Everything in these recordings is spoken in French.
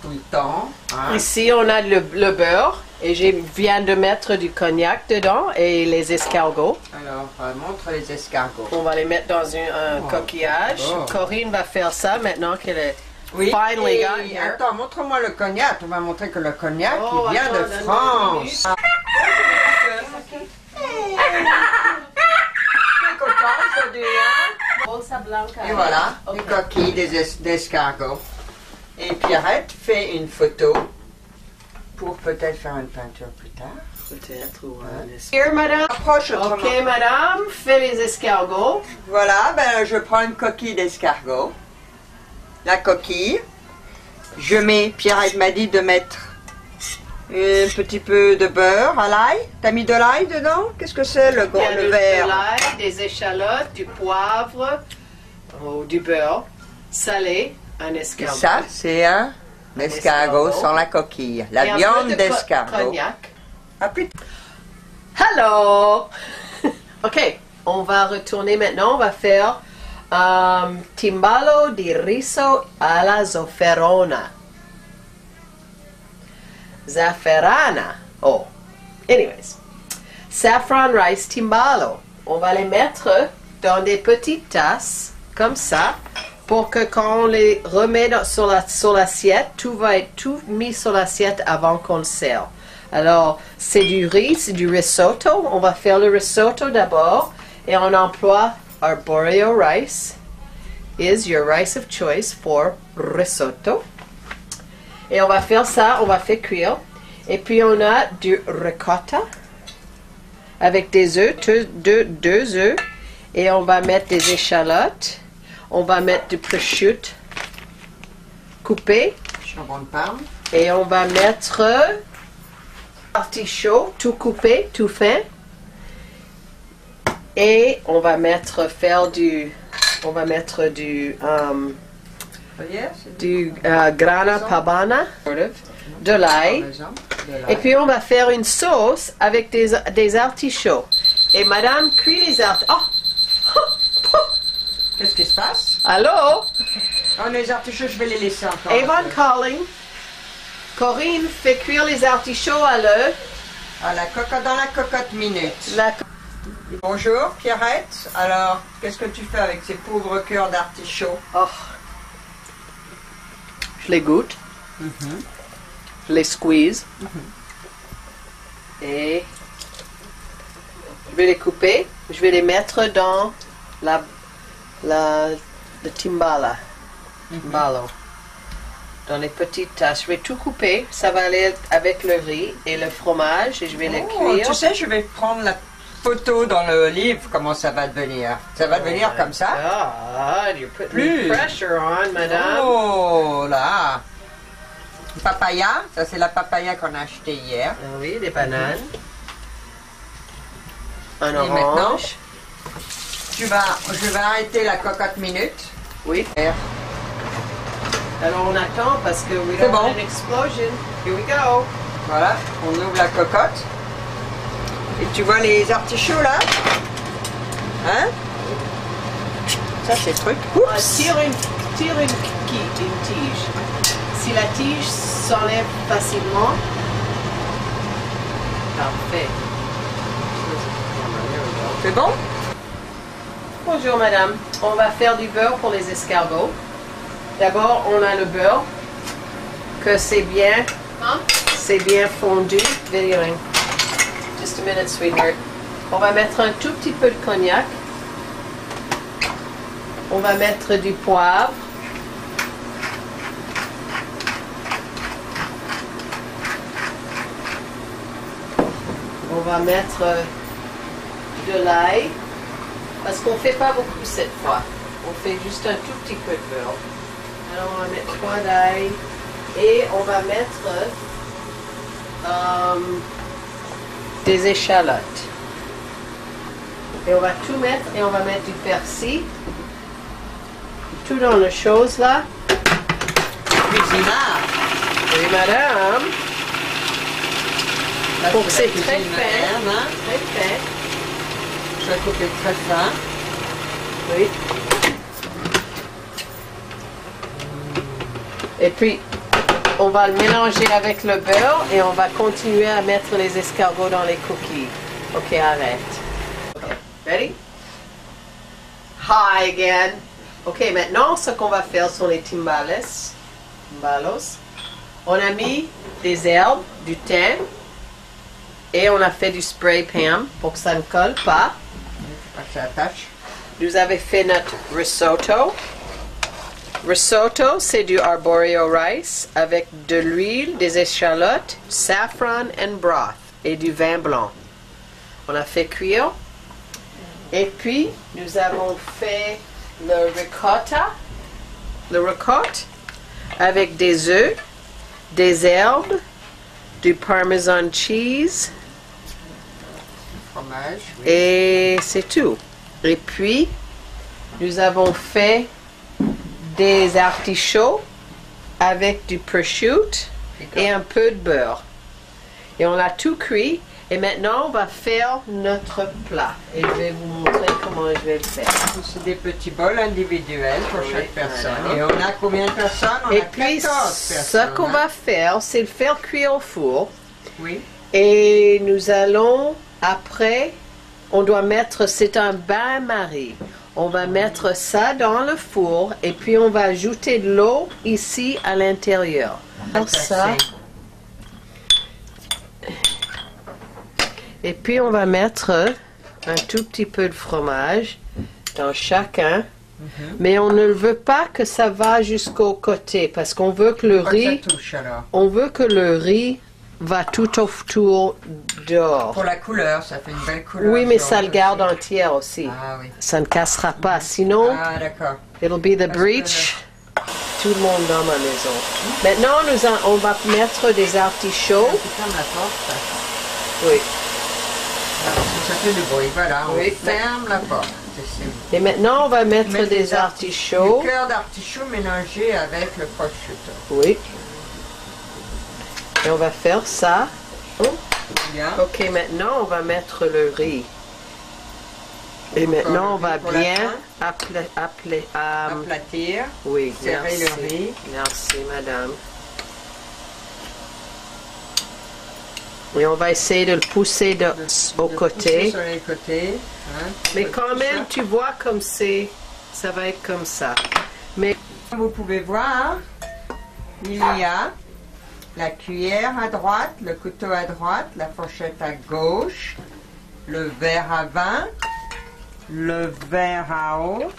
Tout le temps. Hein? Ici, on a le beurre et je viens de mettre du cognac dedans et les escargots. Alors, montre les escargots. On va les mettre dans un coquillage. Oh. Corinne va faire ça maintenant qu'elle est finally et, got here. attends, montre-moi le cognac. On va montrer que le cognac, Oh, il vient attends, de donne-moi France. Et voilà, Ok. les coquilles d'escargots. Et Pierrette fait une photo pour peut-être faire une peinture plus tard. Peut-être ou Here, madame. Approche autrement. Ok, madame, fais les escargots. Voilà, ben je prends une coquille d'escargot. La coquille. Je mets, Pierrette m'a dit de mettre un petit peu de beurre à l'ail. T'as mis de l'ail dedans? Qu'est-ce que c'est le Il y a le vert? de l'ail, des échalotes, du poivre, du beurre, salé, un escargot. Ça, c'est un escargot escargot. sans la coquille. Et La un viande peu de d'escargot. cognac. Ah, putain. Hello! Ok, on va retourner maintenant. On va faire timbalo di riso alla zafferana. Zafferana. Oh. Anyways. Saffron rice timbalo. On va les mettre dans des petites tasses, comme ça, pour que quand on les remet sur l'assiette, tout va être tout mis sur l'assiette avant qu'on le sert. Alors, c'est du riz, c'est du risotto. On va faire le risotto d'abord et on emploie arborio rice. Is your rice of choice for risotto. Et on va faire ça, on va faire cuire. Et puis on a du ricotta avec des œufs, deux œufs. Et on va mettre des échalotes. On va mettre du prosciutto coupé. Jambon de Parme. Et on va mettre artichaut tout coupé, tout fin. Et on va mettre grana padano, de l'ail. Et puis on va faire une sauce avec des artichauts. Et madame cuit les artichauts. Oh! Qu'est-ce qui se passe? Allô? Oh, les artichauts, je vais les laisser encore. Avon calling. Corinne fait cuire les artichauts à l'œuf. Dans la cocotte minute. La- Bonjour Pierrette. Alors, qu'est-ce que tu fais avec ces pauvres cœurs d'artichaut? Oh. Je les goûte. Je les squeeze. Et je vais les couper. Je vais les mettre dans le timbala. Timbalo. Dans les petites tasses. Je vais tout couper. Ça va aller avec le riz et le fromage. Et je vais les cuire. Tu sais, je vais prendre la photo dans le livre, comment ça va devenir. Ça va devenir comme ça. God, you're putting Plus. pressure on, madame. Oh là. Papaya, ça c'est la papaya qu'on a achetée hier. Ah oui, des bananes. Un Et maintenant, orange. je vais arrêter la cocotte minute. Oui. Alors on attend parce que we C'est don't bon. want an explosion. Here we go. Voilà, on ouvre la cocotte. Et tu vois les artichauts là? Hein? Ça c'est le truc. Oups. Tire une tige. Si la tige s'enlève facilement, parfait. C'est bon? Bonjour madame, on va faire du beurre pour les escargots. D'abord on a le beurre, que c'est bien fondu. Videoing. Just a minute sweetheart. On va mettre un tout petit peu de cognac. On va mettre du poivre. On va mettre de l'ail. Parce qu'on ne fait pas beaucoup cette fois. On fait juste un tout petit peu de beurre. Alors on va mettre 3 d'ail. Et on va mettre des échalotes. Et on va tout mettre et on va mettre du persil. Tout dans la chose là. Cuisinard. Oui madame. Là, Donc c'est c'est la très cuisine fin. moderne, hein. Très fin. Je vais couper très fin. Oui. Et puis, on va le mélanger avec le beurre et on va continuer à mettre les escargots dans les cookies. Ok, arrête. Okay. Ready? Hi again. Ok, maintenant, ce qu'on va faire sont les timbalos. On a mis des herbes, du thym, et on a fait du spray Pam pour que ça ne colle pas. Ça attache. Nous avons fait notre risotto. Risotto, c'est du arborio rice avec de l'huile, des échalotes, saffron and broth et du vin blanc. On a fait cuire. Et puis, nous avons fait le ricotta avec des œufs, des herbes, du parmesan cheese. Fromage. Oui. Et c'est tout. Et puis, nous avons fait des artichauts avec du prosciutto et un peu de beurre. Et on a tout cuit. Et maintenant, on va faire notre plat. Et je vais vous montrer comment je vais le faire. C'est des petits bols individuels pour chaque personne. Voilà. Et on a combien de personnes? On Et a puis, 14 personnes. ce qu'on va faire, c'est le faire cuire au four. Oui. Et nous allons, après, on doit mettre, c'est un bain-marie. On va mettre ça dans le four et puis on va ajouter de l'eau ici à l'intérieur. Ça. Et puis on va mettre un tout petit peu de fromage dans chacun. Mais on ne veut pas que ça va jusqu'au côté parce qu'on veut que le riz, on veut que le riz va tout autour dehors. Pour la couleur, ça fait une belle couleur. Oui, mais ça le garde entière aussi. Ah oui. Ça ne cassera pas. Sinon, Ah d'accord. it'll be the breach. Tout le monde dans ma maison. Maintenant, on va mettre des artichauts. C'est comme la porte. Oui. Ça fait du bruit. Voilà, on Oui. ferme la porte. Et maintenant, on va mettre des artichauts. Du cœur d'artichaut mélangé avec le prosciutto. Oui. Et on va faire ça. Bien. Ok, maintenant, on va mettre le riz. Et maintenant, on va bien Aplatir. Oui, Serrer merci. le riz. Merci, madame. Et on va essayer de le pousser au côté. Sur les côtés. Hein. Mais quand même, tu vois comme ça va être comme ça. Mais vous pouvez voir, il y a la cuillère à droite, le couteau à droite, la fourchette à gauche, le verre à vin, le verre à eau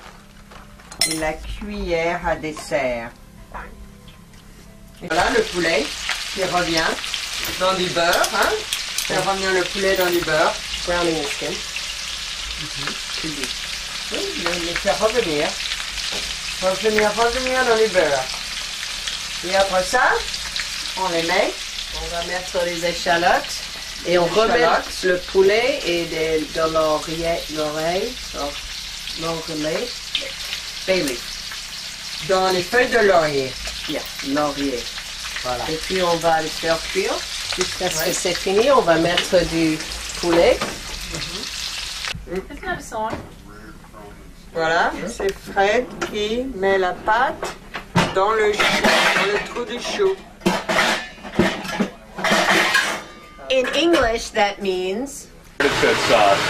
et la cuillère à dessert. Et voilà le poulet qui revient dans du beurre. Hein. Ça revient le poulet dans du beurre. browning the skin. Oui, le faire revenir. Revenir dans du beurre. Et après ça, on les met. On va mettre les échalotes et on remet le poulet et de l'oreille, bay leaf. Dans les feuilles de laurier. Yeah, laurier. Voilà. Et puis on va le faire cuire jusqu'à ce que c'est fini. On va mettre du poulet. Isn't that a song? Voilà, c'est Fred qui met la pâte dans le chou, dans le trou du chou. In English, that means Artichoke sauce.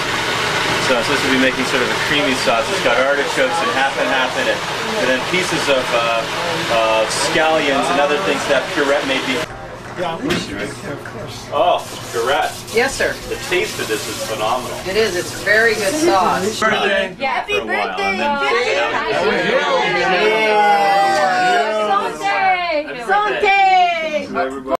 So it's supposed to be making sort of a creamy sauce. It's got artichokes and in it, and then pieces of scallions and other things that puree may be. Oh, puree. yes, sir. The taste of this is phenomenal. It is. It's very good sauce. Birthday. Happy birthday! That was you.